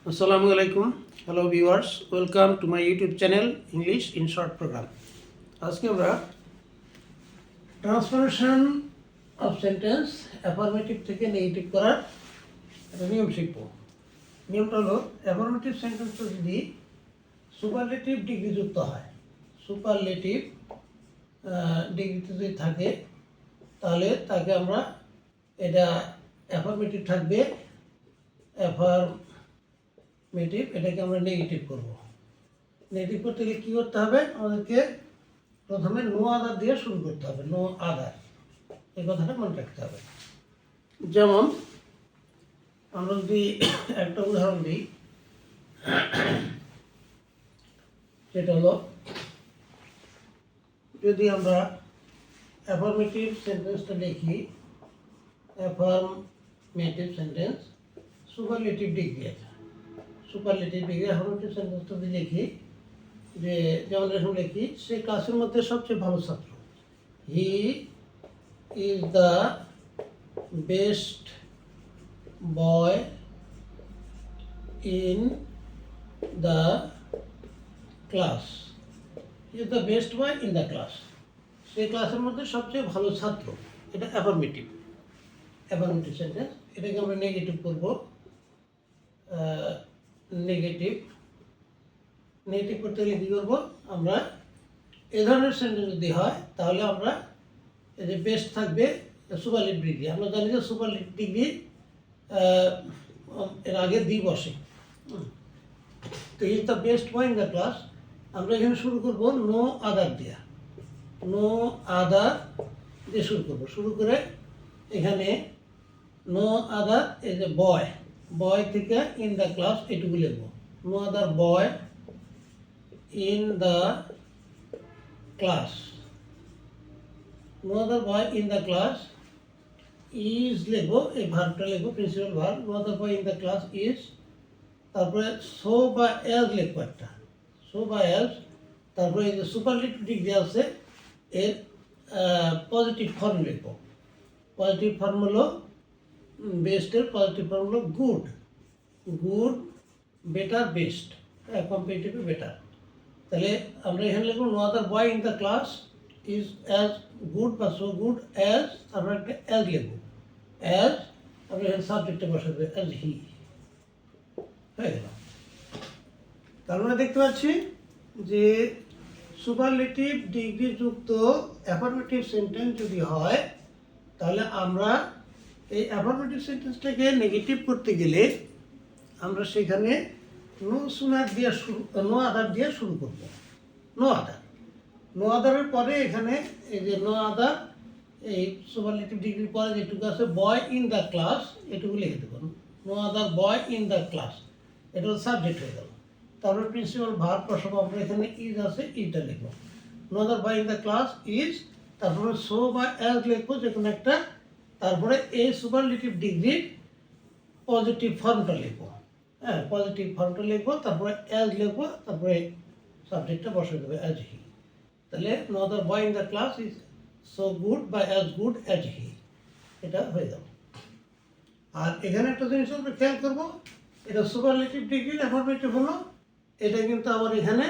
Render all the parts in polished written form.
Assalamu alaikum. Hello viewers. Welcome to my YouTube channel English in Short program. আজকে আমরা transformation of sentence affirmative থেকে negative করার একটা নিয়ম শিখব। নিয়মটা হলো অ্যাফার্মেটিভ সেন্টেন্সটা যদি সুপারলেটিভ ডিগ্রি যুক্ত হয়, সুপারলেটিভ ডিগ্রিতে যদি থাকে তাহলে তাকে আমরা এটা অ্যাফার্মেটিভ থাকবে, এটাকে আমরা নেগেটিভ করব। নেগেটিভ করতে গেলে কী করতে হবে? আমাদেরকে প্রথমে নো আদার দিয়ে শুরু করতে হবে। নো আদার, এই কথাটা মনে রাখতে হবে। যেমন আমরা যদি একটা উদাহরণ দিই, সেটা হলো যদি আমরা অ্যাফার্মেটিভ সেন্টেন্সটা লিখি, অ্যাফার্মেটিভ সেন্টেন্স সুপারলেটিভ ডিগ্রি আছে, সুপারলেটিভ ডিগ্রি অ্যাফার্মেটিভ সেন্টেন্সটা যদি লিখি, যে যেমন এরকম লিখি, সে ক্লাসের মধ্যে সবচেয়ে ভালো ছাত্র। He is the best boy in the class. He is the best boy in the class. সে ক্লাসের মধ্যে সবচেয়ে ভালো ছাত্র। এটা অ্যাফার্মেটিভ সেন্টেন্স। এটাকে আমরা নেগেটিভ করব। নেগেটিভ করতে গেলে কী করবো? আমরা এ ধরনের সেন্টেন্স যদি হয় তাহলে আমরা এই যে বেস্ট থাকবে সুপারলেটিভ ডিগ্রি। আমরা জানি যে সুপারলেটিভ ডিগ্রি এর আগে দি বসে। তো is the best boy in the class, আমরা এখানে শুরু করব নো আদার দিয়া। নো আদার দিয়ে শুরু করব। শুরু করে এখানে নো আদার, এই যে বয় থেকে ইন দ্য ক্লাস এটুকু লিখবো। No other boy in the class. No other boy in the class is লিখবো, এই ভার্বটা লিখবো, principal verb. No other boy in the class is, তারপরে সো বা এজ লিখবো একটা, সো বা এজ। তারপরে এই যে সুপারলেটিভ ডিগ্রি আছে এর পজিটিভ ফর্ম লিখবো। পজিটিভ ফর্ম হলো বেস্টের পজিটিভ ফর্ম হলো good, better, best, comparatively better. তাহলে আমরা এখানে লিখবো no other boy in the class is as good বা সো গুড অ্যাজ, আমরা একটা অ্যাজ লিখবো। অ্যাজ আমরা এখানে সাবজেক্টে বসাবো অ্যাজ হি। হয়ে গেল। তার মানে দেখতে পাচ্ছি যে সুপারলেটিভ ডিগ্রি যুক্ত অ্যাফার্মেটিভ সেন্টেন্স যদি হয় তাহলে আমরা এই অ্যাফার্মেটিভ সেন্টেন্সটাকে নেগেটিভ করতে গেলে আমরা সেখানে নো আদার দিয়ে শুরু করব। নো আদারের পরে এখানে এই যে নো আদার, এই সুপারলেটিভ ডিগ্রির পরে যেটুকু আছে বয় ইন দ্য ক্লাস, এটুকু লিখে দেবো। No other boy in the class, এটা হলো সাবজেক্ট হয়ে গেল। তারপরে প্রিন্সিপাল ভার্ব প্রসব আমরা এখানে ইজ আছে, ইজটা লিখবো। No other boy in the class is, তারপরে সো বা অ্যাজ লিখবো যে কোনো একটা। তারপরে এই সুপারলেটিভ ডিগ্রির পজিটিভ ফর্মটা লিখবো। হ্যাঁ, পজিটিভ ফর্মটা লিখবো, তারপরে অ্যাজ লিখবো, তারপরে সাবজেক্টটা বসে দেবে অ্যাজ হি। তাহলে no other boy in the class is so good বা অ্যাজ গুড অ্যাজ হি, এটা হয়ে গেল। আর এখানে একটা জিনিস আমরা খেয়াল করবো, এটা সুপারলেটিভ ডিগ্রির অ্যাফার্মেটিভ হলো, এটা কিন্তু আবার এখানে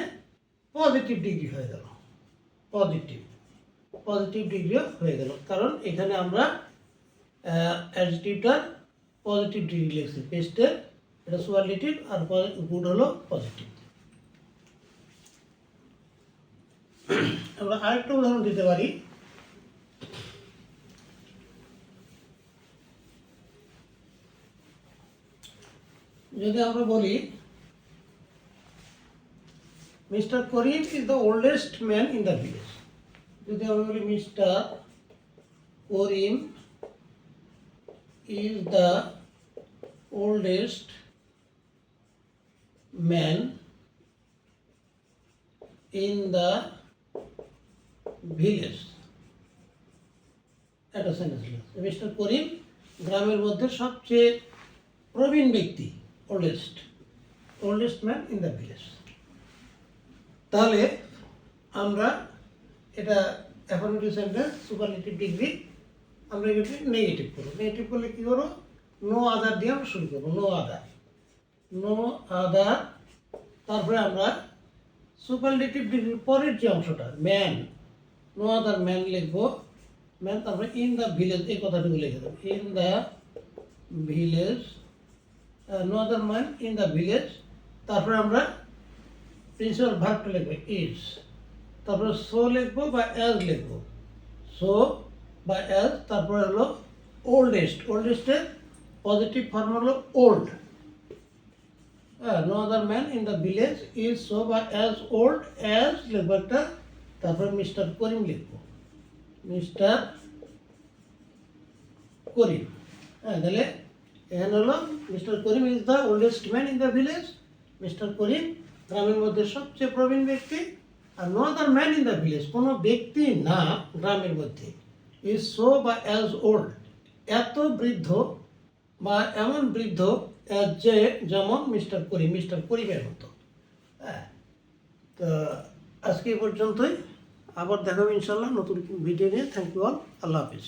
পজিটিভ ডিগ্রি হয়ে গেল। পজিটিভ ডিগ্রিও হয়ে গেল, কারণ এখানে আমরা অ্যাডজেক্টিভটার পজিটিভ ডিগ্রি লিখছি। বেস্টের এটা সুপারলেটিভ আর গুড হলো পজিটিভ। আমরা আরেকটা উদাহরণ দিতে পারি। যদি আমরা বলি mister Karim is the oldest man in the village. যদি আমরা বলি mister Karim is the oldest man in the village, একটা সেন্টেন্স লিখছি। মিস্টার করিম গ্রামের মধ্যে সবচেয়ে প্রবীণ ব্যক্তি, oldest man in the village. তাহলে আমরা এটা অ্যাফার্মেটিভ সেন্টেন্স সুপারলেটিভ ডিগ্রি আমরা এটাকে নেগেটিভ করবো। নেগেটিভ করলে কী করবো? নো আদার দিয়ে আমরা শুরু করবো। নো আদার, নো আদার, তারপরে আমরা সুপারলেটিভ ডিগ্রির পরের যে অংশটা ম্যান, নো আদার ম্যান লিখবো, ম্যান, তারপরে ইন দ্য ভিলেজ এই কথাটুকু লিখে দেবো, in the village, no other man in the village. তারপরে আমরা প্রিন্সিপাল ভার্বটা লিখবো ইজ, তারপরে সো লিখবো বা অ্যাজ লিখবো, সো বা অ্যাজ। তারপরে হলো ওল্ডেস্ট, ওল্ডেস্টের পজিটিভ ফর্ম হলো old, no other man in the village is so বা অ্যাজ ওল্ড অ্যাজ লিখবো একটা, তারপরে মিস্টার করিম লিখবো, মিস্টার করিম। তাহলে এখানে হলো mister Karim is the oldest man in the village, mister Karim গ্রামের মধ্যে সবচেয়ে প্রবীণ ব্যক্তি। আর no other man in the village, কোনো ব্যক্তি না গ্রামের মধ্যে, ইজ সো বা অ্যাজ ওল্ড এত বৃদ্ধ বা এমন বৃদ্ধ যে যেমন মিস্টার করিম, মিস্টার করিমের মতো। হ্যাঁ, তো আজকে এই পর্যন্তই, আবার দেখাবো ইনশাল্লাহ নতুন ভিডিও নিয়ে। থ্যাংক ইউ অল, আল্লাহ হাফিজ।